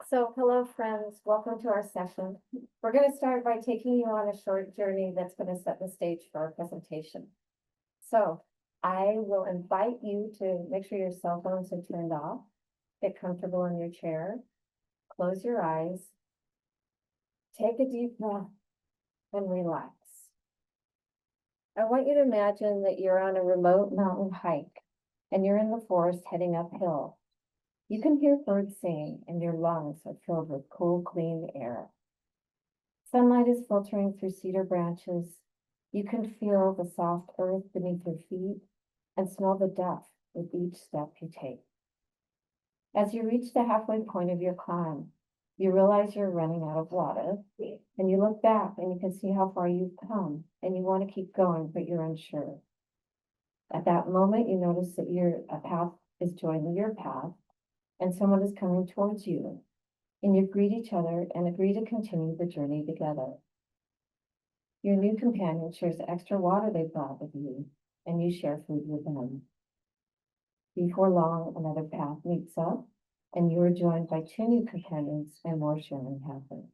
So hello, friends. Welcome to our session. We're going to start by taking you on a short journey that's going to set the stage for our presentation. So I will invite you to make sure your cell phones are turned off, get comfortable in your chair, close your eyes, take a deep breath, and relax. I want you to imagine that you're on a remote mountain hike and you're in the forest heading uphill. You can hear birds singing and your lungs are filled with cool, clean air. Sunlight is filtering through cedar branches. You can feel the soft earth beneath your feet and smell the dust with each step you take. As you reach the halfway point of your climb, you realize you're running out of water, and you look back and you can see how far you've come, and you want to keep going, but you're unsure. At that moment, you notice that a path is joining your path, and someone is coming towards you, and you greet each other and agree to continue the journey together. Your new companion shares extra water they brought with you, and you share food with them. Before long, another path meets up, and you are joined by two new companions, and more sharing happens.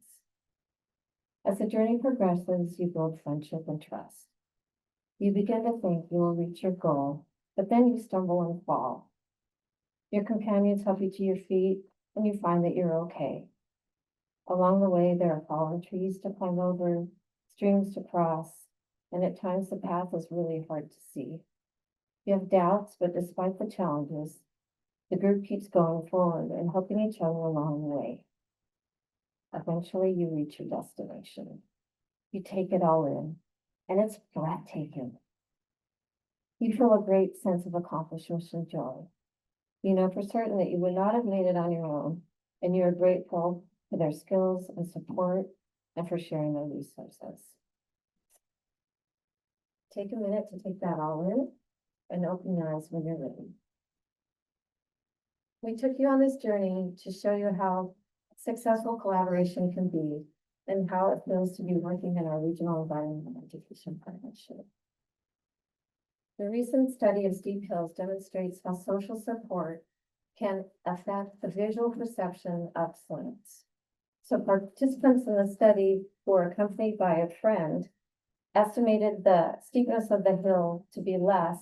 As the journey progresses, you build friendship and trust. You begin to think you will reach your goal, but then you stumble and fall. Your companions help you to your feet, and you find that you're okay. Along the way, there are fallen trees to climb over, streams to cross, and at times the path is really hard to see. You have doubts, but despite the challenges, the group keeps going forward and helping each other along the way. Eventually, you reach your destination. You take it all in, and it's breathtaking. You feel a great sense of accomplishment and joy. You know for certain that you would not have made it on your own, and you are grateful for their skills and support and for sharing their resources. Take a minute to take that all in and open your eyes when you're ready. We took you on this journey to show you how successful collaboration can be and how it feels to be working in our regional environmental education partnership. The recent study of steep hills demonstrates how social support can affect the visual perception of slants. So participants in the study who were accompanied by a friend estimated the steepness of the hill to be less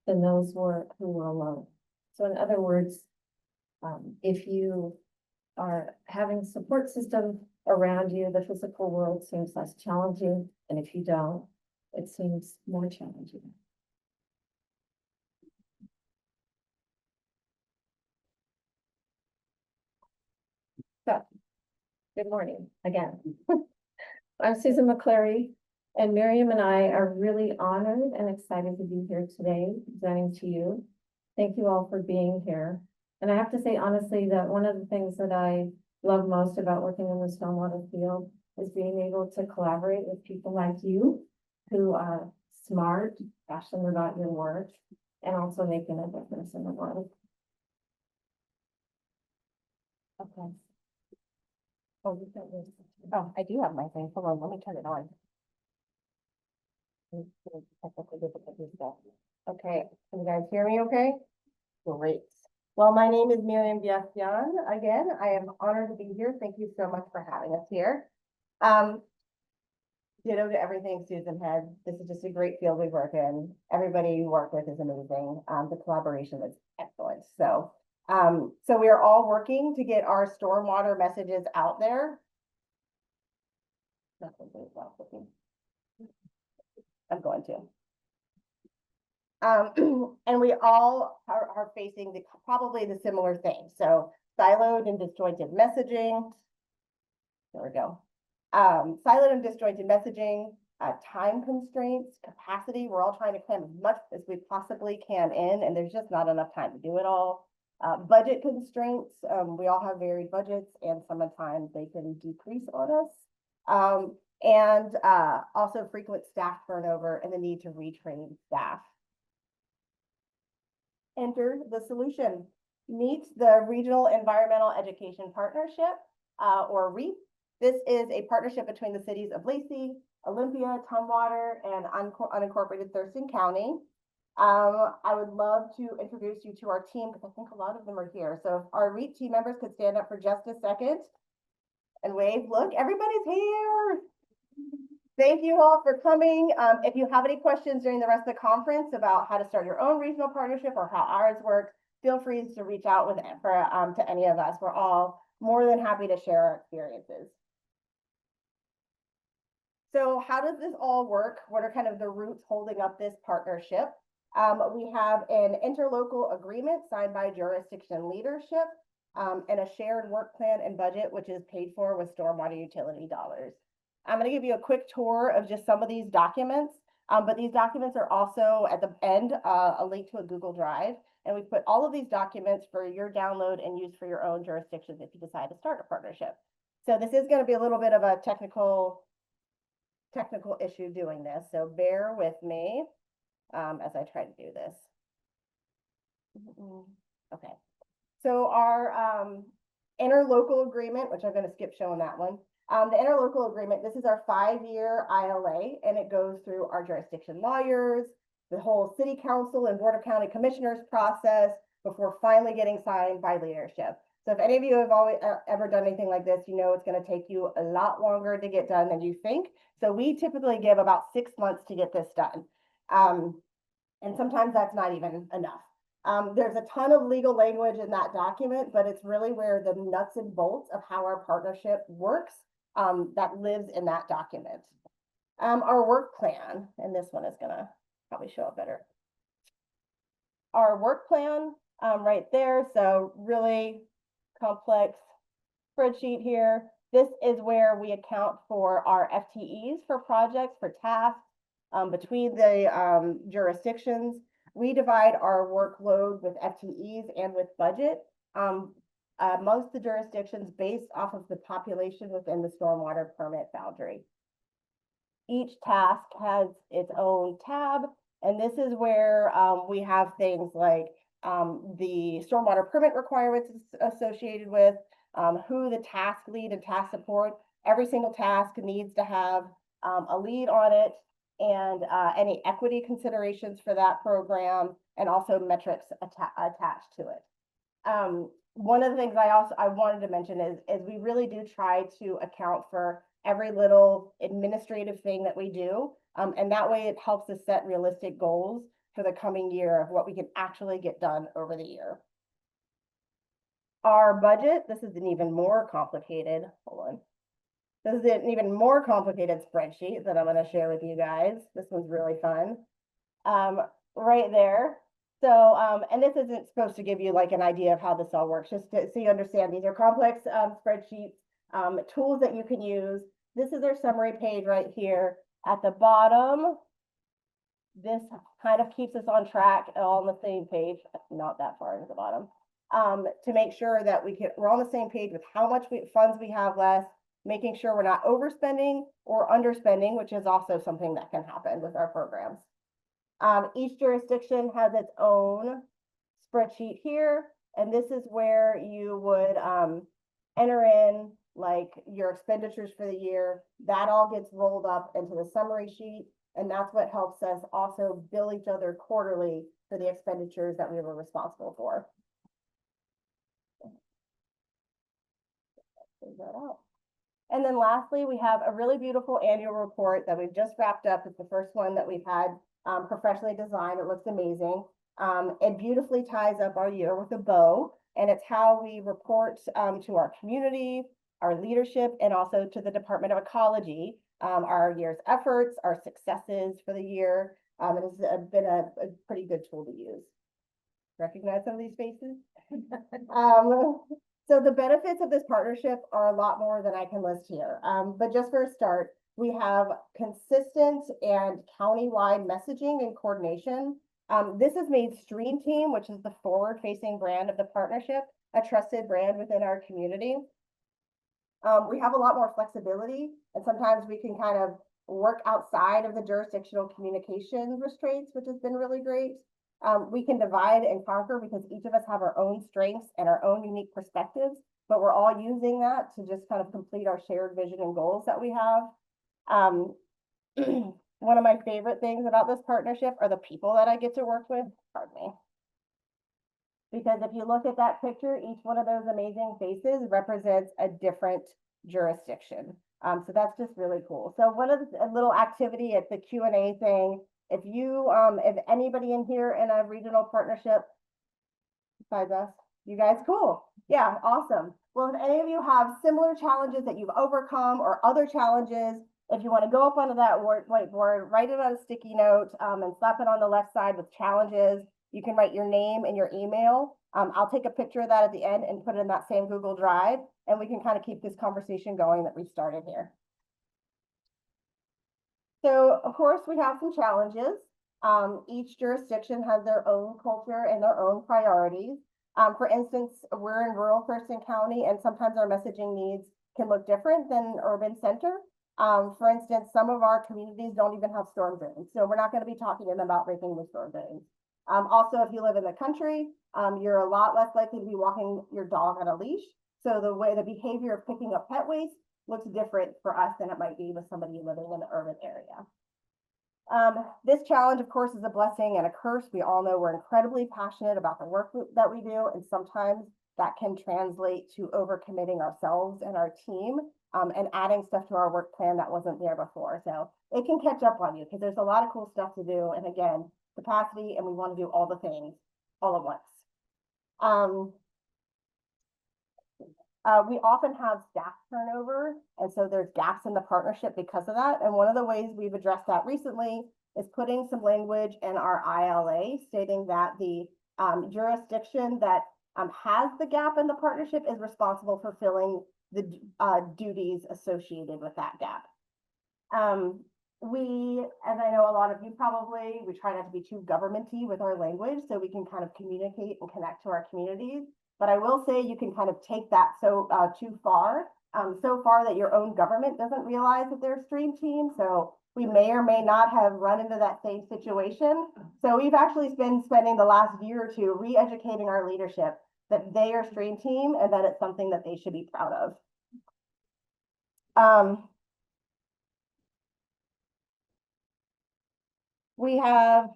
than those who were alone. So in other words, if you are having a support system around you, the physical world seems less challenging, and if you don't, it seems more challenging. So, good morning again. I'm Susan McCleary, and Miriam and I are really honored and excited to be here today presenting to you. Thank you all for being here. And I have to say honestly that one of the things that I love most about working in the stormwater field is being able to collaborate with people like you who are smart, passionate about your work, and also making a difference in the world. Okay. Oh, I do have my thing. Hold on, let me turn it on. Okay, can you guys hear me okay? Great. Well, my name is Miriam Villacian. Again, I am honored to be here. Thank you so much for having us here. Ditto to everything Susan had. This is just a great field we work in. Everybody you work with is amazing. The collaboration is excellent. So we are all working to get our stormwater messages out there. I'm going to. And we all are facing probably the similar thing. So siloed and disjointed messaging. There we go. Siloed and disjointed messaging, time constraints, capacity. We're all trying to cram as much as we possibly can in, and there's just not enough time to do it all. Budget constraints. We all have varied budgets, and sometimes they can decrease on us. And also frequent staff turnover and the need to retrain staff. Enter the solution. Meet the Regional Environmental Education Partnership, or REEP. This is a partnership between the cities of Lacey, Olympia, Tumwater, and unincorporated Thurston County. I would love to introduce you to our team because I think a lot of them are here. So if our REEP team members could stand up for just a second and wave. Look, everybody's here. Thank you all for coming. If you have any questions during the rest of the conference about how to start your own regional partnership or how ours works, feel free to reach out to any of us. We're all more than happy to share our experiences. So how does this all work? What are kind of the roots holding up this partnership? We have an interlocal agreement signed by jurisdiction leadership and a shared work plan and budget, which is paid for with stormwater utility dollars. I'm going to give you a quick tour of just some of these documents, but these documents are also at the end a link to a Google Drive, and we put all of these documents for your download and use for your own jurisdictions if you decide to start a partnership. So this is going to be a little bit of a technical issue doing this, so bear with me as I try to do this. Okay, so our interlocal agreement, which I'm going to skip showing that one. The interlocal agreement, this is our 5-year ILA, and it goes through our jurisdiction lawyers, the whole city council and board of county commissioners process before finally getting signed by leadership. So if any of you have ever done anything like this, you know it's going to take you a lot longer to get done than you think. So we typically give about 6 months to get this done. And sometimes that's not even enough. There's a ton of legal language in that document, but it's really where the nuts and bolts of how our partnership works that lives in that document. Our work plan, and this one is gonna probably show up better. Our work plan right there, so really complex spreadsheet here. This is where we account for our FTEs for projects, for tasks between the jurisdictions. We divide our workload with FTEs and with budget. Most of the jurisdictions based off of the population within the stormwater permit boundary. Each task has its own tab, and this is where we have things like the stormwater permit requirements associated with, who the task lead and task support. Every single task needs to have a lead on it, and any equity considerations for that program, and also metrics attached to it. One of the things I wanted to mention is we really do try to account for every little administrative thing that we do, and that way it helps us set realistic goals for the coming year of what we can actually get done over the year. Our budget, this is an even more complicated, hold on. This is an even more complicated spreadsheet that I'm going to share with you guys. This one's really fun. Right there. So, and this isn't supposed to give you like an idea of how this all works, just so you understand these are complex spreadsheets, tools that you can use. This is our summary page right here. At the bottom, this kind of keeps us on track all on the same page, not that far into the bottom, to make sure that we're on the same page with how much funds we have left, making sure we're not overspending or underspending, which is also something that can happen with our programs. Each jurisdiction has its own spreadsheet here, and this is where you would enter in like your expenditures for the year. That all gets rolled up into the summary sheet, and that's what helps us also bill each other quarterly for the expenditures that we were responsible for. Figure that out. And then lastly, we have a really beautiful annual report that we've just wrapped up. It's the first one that we've had professionally designed. It looks amazing. It beautifully ties up our year with a bow, and it's how we report to our community, our leadership, and also to the Department of Ecology, our year's efforts, our successes for the year. It has been a pretty good tool to use. Recognize some of these faces? So the benefits of this partnership are a lot more than I can list here. But just for a start, we have consistent and countywide messaging and coordination. This has made Stream Team, which is the forward-facing brand of the partnership, a trusted brand within our community. We have a lot more flexibility, and sometimes we can kind of work outside of the jurisdictional communication restraints, which has been really great. We can divide and conquer because each of us have our own strengths and our own unique perspectives, but we're all using that to just kind of complete our shared vision and goals that we have. one of my favorite things about this partnership are the people that I get to work with. Pardon me. Because if you look at that picture, each one of those amazing faces represents a different jurisdiction. So that's just really cool. So one of the little activity at the Q&A thing, if anybody in here in a regional partnership besides us, you guys, cool. Yeah, awesome. Well, if any of you have similar challenges that you've overcome or other challenges, if you want to go up onto that whiteboard, write it on a sticky note and slap it on the left side with challenges. You can write your name and your email. I'll take a picture of that at the end and put it in that same Google Drive, and we can kind of keep this conversation going that we started here. So, of course, we have some challenges. Each jurisdiction has their own culture and their own priorities. For instance, we're in rural Thurston County, and sometimes our messaging needs can look different than urban center. For instance, some of our communities don't even have storm drains, so we're not going to be talking to them about breaking the storm drains. Also, if you live in the country, you're a lot less likely to be walking your dog on a leash. So the behavior of picking up pet waste looks different for us than it might be with somebody living in the urban area. This challenge, of course, is a blessing and a curse. We all know we're incredibly passionate about the work that we do, and sometimes that can translate to overcommitting ourselves and our team and adding stuff to our work plan that wasn't there before. So it can catch up on you because there's a lot of cool stuff to do. And again, capacity, and we want to do all the things all at once. We often have staff turnover, and so there's gaps in the partnership because of that. And one of the ways we've addressed that recently is putting some language in our ILA stating that the jurisdiction that has the gap in the partnership is responsible for filling the duties associated with that gap. As I know a lot of you probably, we try not to be too governmenty with our language so we can kind of communicate and connect to our communities. But I will say you can kind of take that too far, so far that your own government doesn't realize that they're a stream team. So we may or may not have run into that same situation. So we've actually been spending the last year or two re-educating our leadership that they are a stream team and that it's something that they should be proud of. We have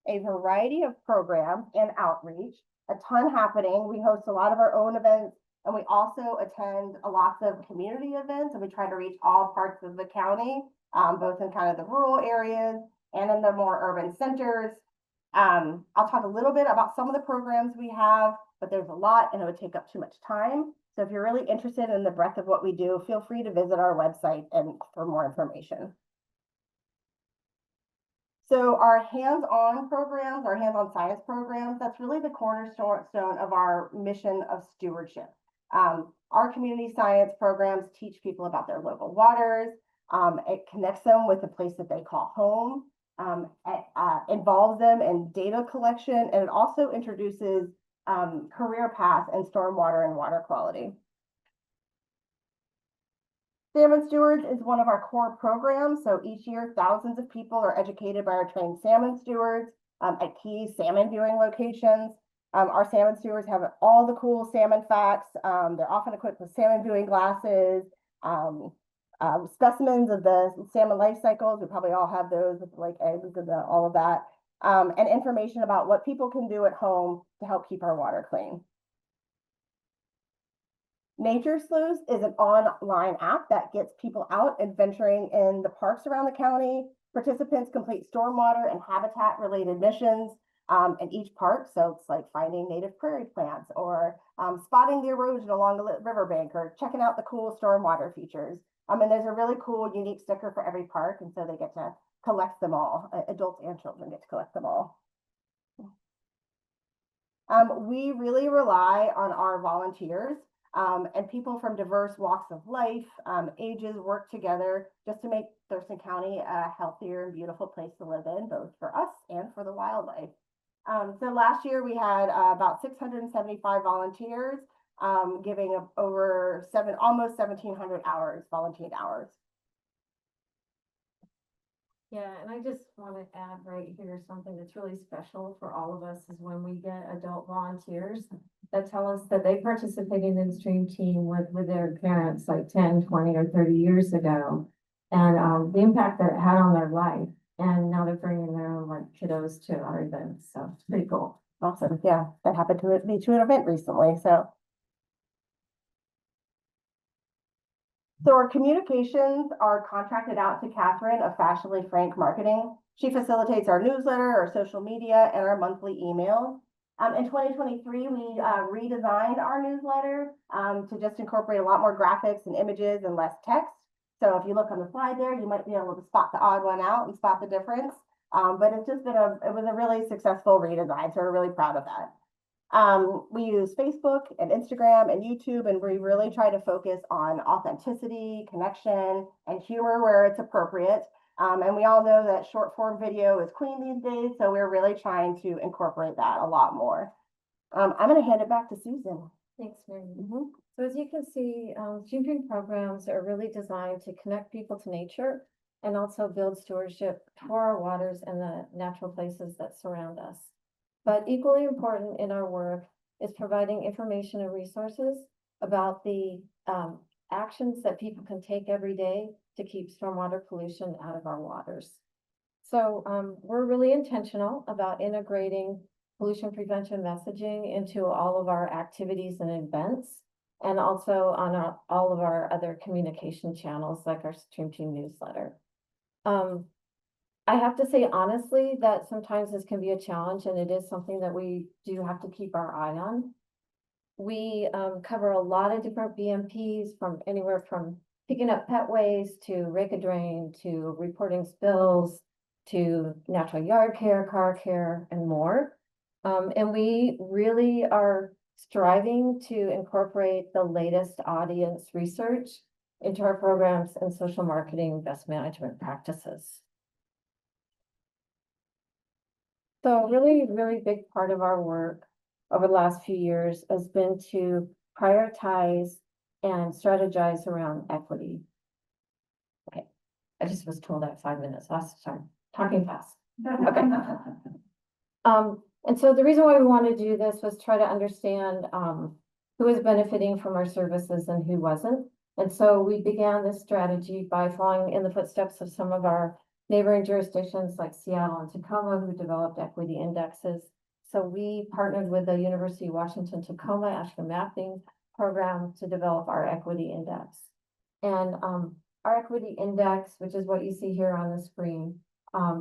a variety of programs and outreach, a ton happening. We host a lot of our own events, and we also attend lots of community events, and we try to reach all parts of the county, both in kind of the rural areas and in the more urban centers. I'll talk a little bit about some of the programs we have, but there's a lot and it would take up too much time. So if you're really interested in the breadth of what we do, feel free to visit our website and for more information. So our hands-on programs, our hands-on science programs, that's really the cornerstone of our mission of stewardship. Our community science programs teach people about their local waters. It connects them with the place that they call home. It involves them in data collection, and it also introduces career paths in stormwater and water quality. Salmon Stewards is one of our core programs. So each year, thousands of people are educated by our trained salmon stewards at key salmon viewing locations. Our salmon stewards have all the cool salmon facts. They're often equipped with salmon viewing glasses, specimens of the salmon life cycles. We probably all have those with like eggs and all of that, and information about what people can do at home to help keep our water clean. Nature Sleuths is an online app that gets people out adventuring in the parks around the county. Participants complete stormwater and habitat related missions in each park. So it's like finding native prairie plants or spotting the erosion along the riverbank or checking out the cool stormwater features. And there's a really cool unique sticker for every park. And so they get to collect them all. Adults and children get to collect them all. We really rely on our volunteers. And people from diverse walks of life, ages work together just to make Thurston County a healthier and beautiful place to live in, both for us and for the wildlife. So last year we had about 675 volunteers, giving over almost 1,700 hours, volunteered hours. Yeah, and I just want to add right here something that's really special for all of us is when we get adult volunteers that tell us that they participated in the stream team with their parents like 10, 20, or 30 years ago. and the impact that it had on their life. And now they're bringing their own like kiddos to our events, so it's pretty cool. Awesome. Yeah, that happened to me to an event recently. So our communications are contracted out to Catherine of Fashionably Frank Marketing. She facilitates our newsletter, our social media, and our monthly email. In 2023, we redesigned our newsletter to just incorporate a lot more graphics and images and less text. So if you look on the slide there, you might be able to spot the odd one out and spot the difference. But it's just been it was a really successful redesign, so we're really proud of that. We use Facebook and Instagram and YouTube, and we really try to focus on authenticity, connection, and humor where it's appropriate. And we all know that short form video is queen these days, so we're really trying to incorporate that a lot more. I'm going to hand it back to Susan. Thanks, Miriam. So as you can see, Green programs are really designed to connect people to nature and also build stewardship for our waters and the natural places that surround us. But equally important in our work is providing information and resources about the actions that people can take every day to keep stormwater pollution out of our waters. So we're really intentional about integrating pollution prevention messaging into all of our activities and events, and also on all of our other communication channels like our Stream Team newsletter. I have to say honestly that sometimes this can be a challenge, and it is something that we do have to keep our eye on. We cover a lot of different BMPs, from anywhere from picking up pet waste to rake a drain to reporting spills to natural yard care, car care, and more. And we really are striving to incorporate the latest audience research into our programs and social marketing best management practices. So a really big part of our work over the last few years has been to prioritize and strategize around equity. Okay, I just was told I have 5 minutes last time, talking fast. Okay. And so the reason why we wanted to do this was try to understand who is benefiting from our services and who wasn't. And so we began this strategy by following in the footsteps of some of our neighboring jurisdictions like Seattle and Tacoma, who developed equity indexes. So we partnered with the University of Washington Tacoma Ashland Mapping Program to develop our equity index. And our equity index, which is what you see here on the screen,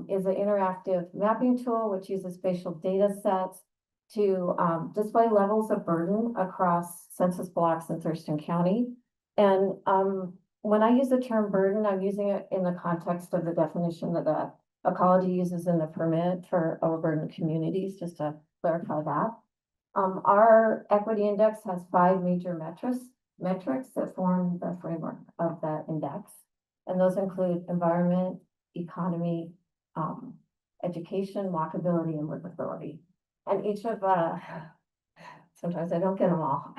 is an interactive mapping tool which uses spatial data sets to display levels of burden across census blocks in Thurston County. And when I use the term burden, I'm using it in the context of the definition that the ecology uses in the permit for overburdened communities, just to clarify that. Our equity index has 5 major metrics that form the framework of that index. And those include environment, economy, education, walkability, and livability. And each of sometimes I don't get them all.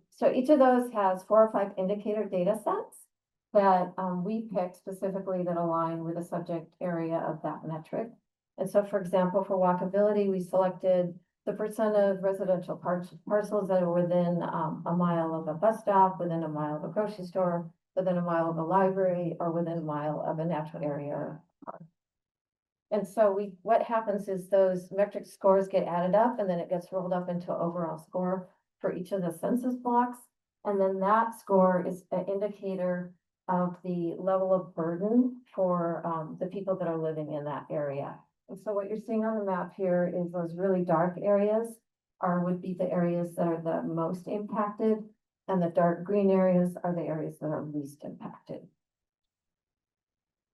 So each of those has 4 or 5 indicator data sets that we picked specifically that align with the subject area of that metric. And so, for example, for walkability, we selected the percent of residential parcels that are within a mile of a bus stop, within a mile of a grocery store, within a mile of a library, or within a mile of a natural area or park. And so what happens is those metric scores get added up, and then it gets rolled up into an overall score for each of the census blocks. And then that score is an indicator of the level of burden for the people that are living in that area. And so what you're seeing on the map here is those really dark areas would be the areas that are the most impacted, and the dark green areas are the areas that are least impacted.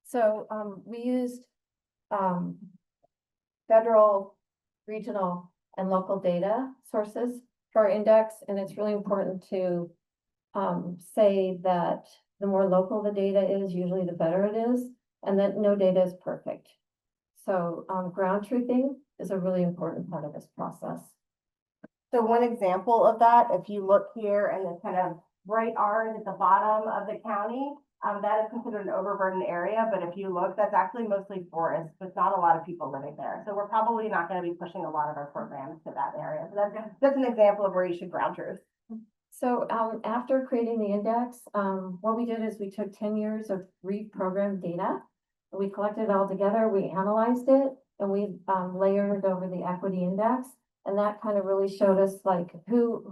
So we used federal, regional, and local data sources for our index, and it's really important to say that the more local the data is, usually the better it is, and that no data is perfect. So ground truthing is a really important part of this process. So one example of that, if you look here and the kind of bright orange at the bottom of the county, that is considered an overburdened area. But if you look, that's actually mostly forest, but not a lot of people living there. So we're probably not going to be pushing a lot of our programs to that area. So that's an example of where you should ground truth. So after creating the index, what we did is we took 10 years of REEP program data. We collected it all together, we analyzed it, and we layered over the equity index. And that kind of really showed us like who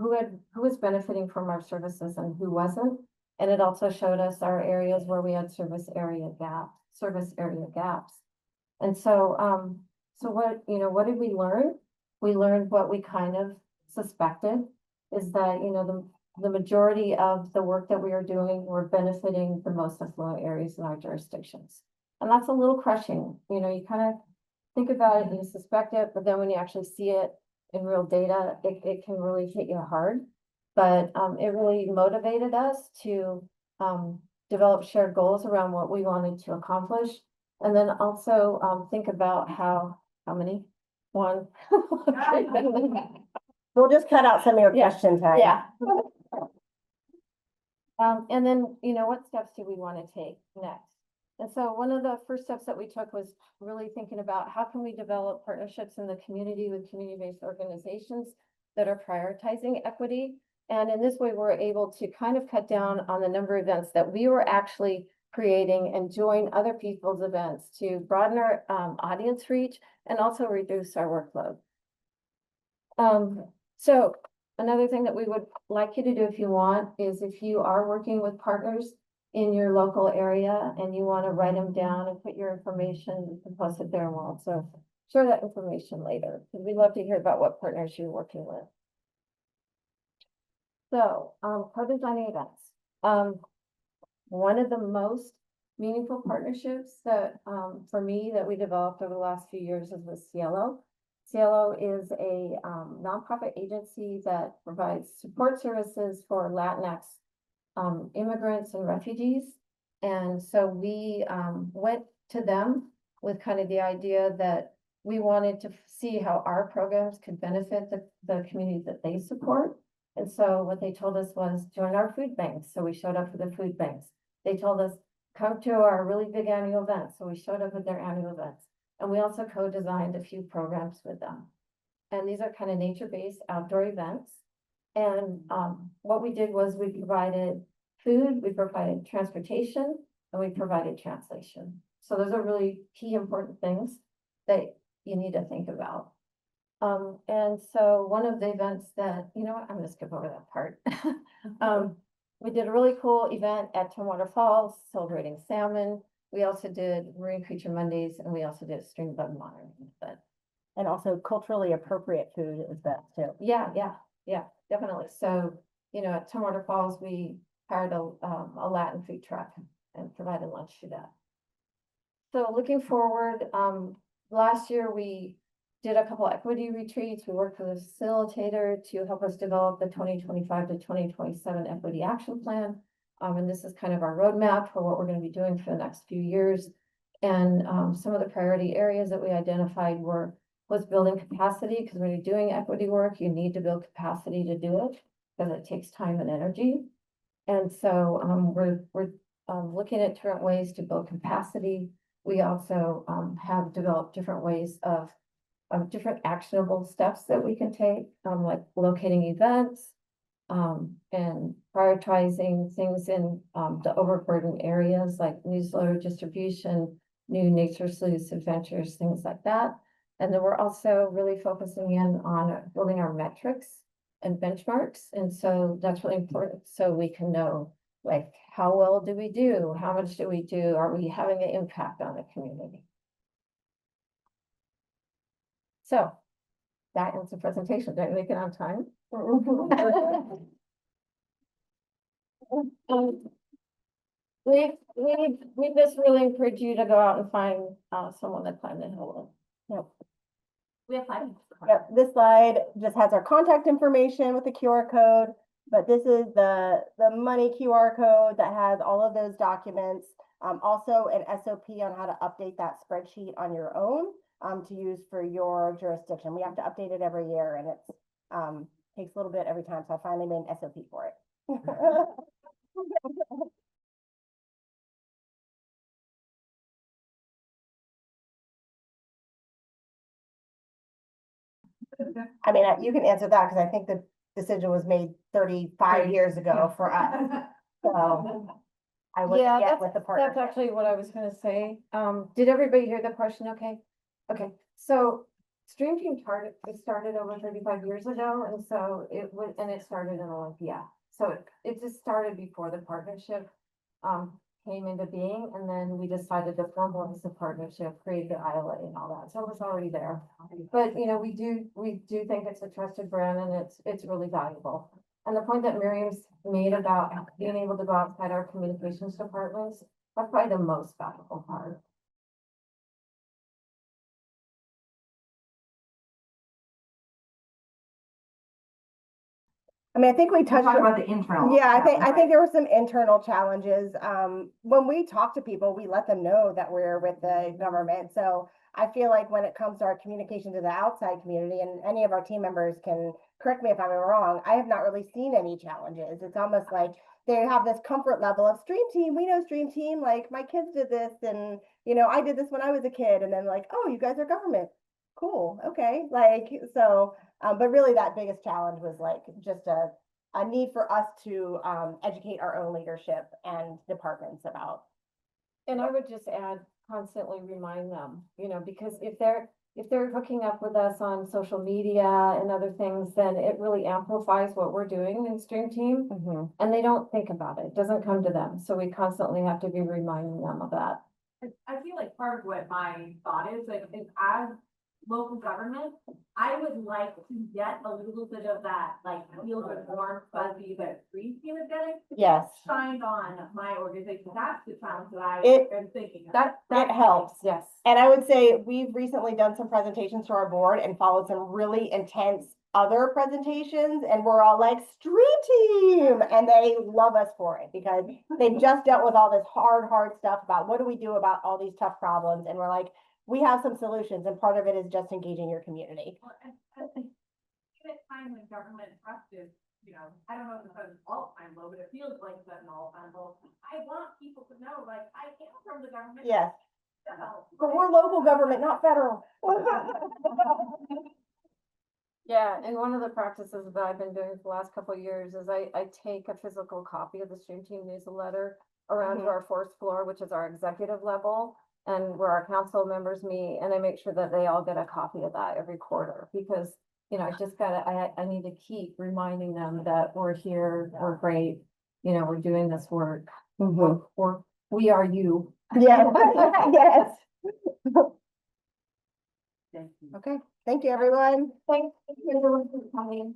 was benefiting from our services and who wasn't. And it also showed us our areas where we had service area gaps. And so, so what did we learn? We learned what we kind of suspected is that, the majority of the work that we are doing, we're benefiting the most affluent areas in our jurisdictions. And that's a little crushing, you kind of think about it and you suspect it, but then when you actually see it in real data, it can really hit you hard. But it really motivated us to develop shared goals around what we wanted to accomplish. And then also think about how many? One. We'll just cut out some of your questions, Patty. Yeah. And then, what steps do we want to take next? And so one of the first steps that we took was really thinking about how can we develop partnerships in the community with community-based organizations that are prioritizing equity. And in this way, we're able to kind of cut down on the number of events that we were actually creating and join other people's events to broaden our audience reach and also reduce our workload. So another thing that we would like you to do if you want is if you are working with partners in your local area and you want to write them down and put your information, you can post it there and we'll also share that information later because we'd love to hear about what partners you're working with. So, co-designing events. One of the most meaningful partnerships that, for me, that we developed over the last few years is with Cielo. Cielo is a nonprofit agency that provides support services for Latinx immigrants and refugees. And so we went to them with kind of the idea that we wanted to see how our programs could benefit the communities that they support. And so what they told us was join our food banks. So we showed up for the food banks. They told us come to our really big annual events. So we showed up at their annual events. And we also co-designed a few programs with them. And these are kind of nature-based outdoor events. And what we did was we provided food, we provided transportation, and we provided translation. So those are really key important things that you need to think about. And so one of the events that, I'm gonna skip over that part. We did a really cool event at Tumwater Falls celebrating salmon. We also did Marine Creature Mondays, and we also did a stream bug monitoring event. And also culturally appropriate food is that too. Yeah, definitely. So, at Tumwater Falls, we hired a Latin food truck and provided lunch to that. So looking forward, last year we did a couple equity retreats. We worked with a facilitator to help us develop the 2025 to 2027 equity action plan. And this is kind of our roadmap for what we're going to be doing for the next few years. And some of the priority areas that we identified was building capacity, because when you're doing equity work, you need to build capacity to do it because it takes time and energy. And so we're looking at different ways to build capacity. We also have developed different ways of different actionable steps that we can take, like locating events and prioritizing things in the overburdened areas like newsletter distribution, new nature sleuths, adventures, things like that. And then we're also really focusing in on building our metrics and benchmarks. And so that's really important so we can know like how well do we do? How much do we do? Are we having an impact on the community? So that ends the presentation. Did I make it on time? We just really encourage you to go out and find someone that climbed the hill. Yep. We have 5 minutes. Yep, this slide just has our contact information with the QR code, but this is the money QR code that has all of those documents. Also an SOP on how to update that spreadsheet on your own to use for your jurisdiction. We have to update it every year, and it's takes a little bit every time. So I finally made an SOP for it. I mean, you can answer that because I think that decision was made 35 years ago for us. So I would Yeah, get with the that's partnership. actually what I was gonna say. Did everybody hear the question? Okay. Okay, so Stream Team started over 35 years ago, and so it started in Olympia. So it just started before the partnership, came into being, and then we decided to formalize the partnership, create the ILA and all that. So it was already there. But, you know, we do think it's a trusted brand, and it's really valuable. And the point that Miriam's made about being able to go outside our communications departments, that's probably the most valuable part. I mean, I think we touched Talk on about the internal. Yeah, I think there were some internal challenges. When we talk to people, we let them know that we're with the government. So I feel like when it comes to our communication to the outside community, and any of our team members can correct me if I'm wrong, I have not really seen any challenges. It's almost like they have this comfort level of Stream Team. We know Stream Team, like my kids did this, and you know, I did this when I was a kid, and then like, oh, you guys are government. Cool. Okay. Like, so, but really that biggest challenge was like just a need for us to educate our own leadership and departments about. And I would just add, constantly remind them, you know, because if they're hooking up with us on social media and other things, then it really amplifies what we're doing in Stream Team. And they don't think about it. It doesn't come to them. So we constantly have to be reminding them of that. I feel like part of what my thought is, like, is as local government, I would like to get a little bit of that, like, feel good, warm, fuzzy, that Green Team is getting. Yes. Shined on my organization. That's the challenge that I am thinking of. That helps. Yes. And I would say we've recently done some presentations to our board and followed some really intense other presentations, and we're all like Stream Team, and they love us for it because they've just dealt with all this hard stuff about what do we do about all these tough problems, and we're like, we have some solutions, and part of it is just engaging your community. Well, and in a time when government trust is, you know, I don't know if it's an all-time low, but it feels like it's at an all-time low. I want people to know, like, I am from the government. Yes. So, But we're local government, not federal. Yeah, and one of the practices that I've been doing for the last couple of years is I take a physical copy of the Stream Team newsletter around to our fourth floor, which is our executive level, and where our council members meet, and I make sure that they all get a copy of that every quarter, because, you know, I need to keep reminding them that we're here, we're great, you know, we're doing this work. We are you. Yeah. Yes. thank you. Okay. Thank you, everyone. Thank you everyone for coming.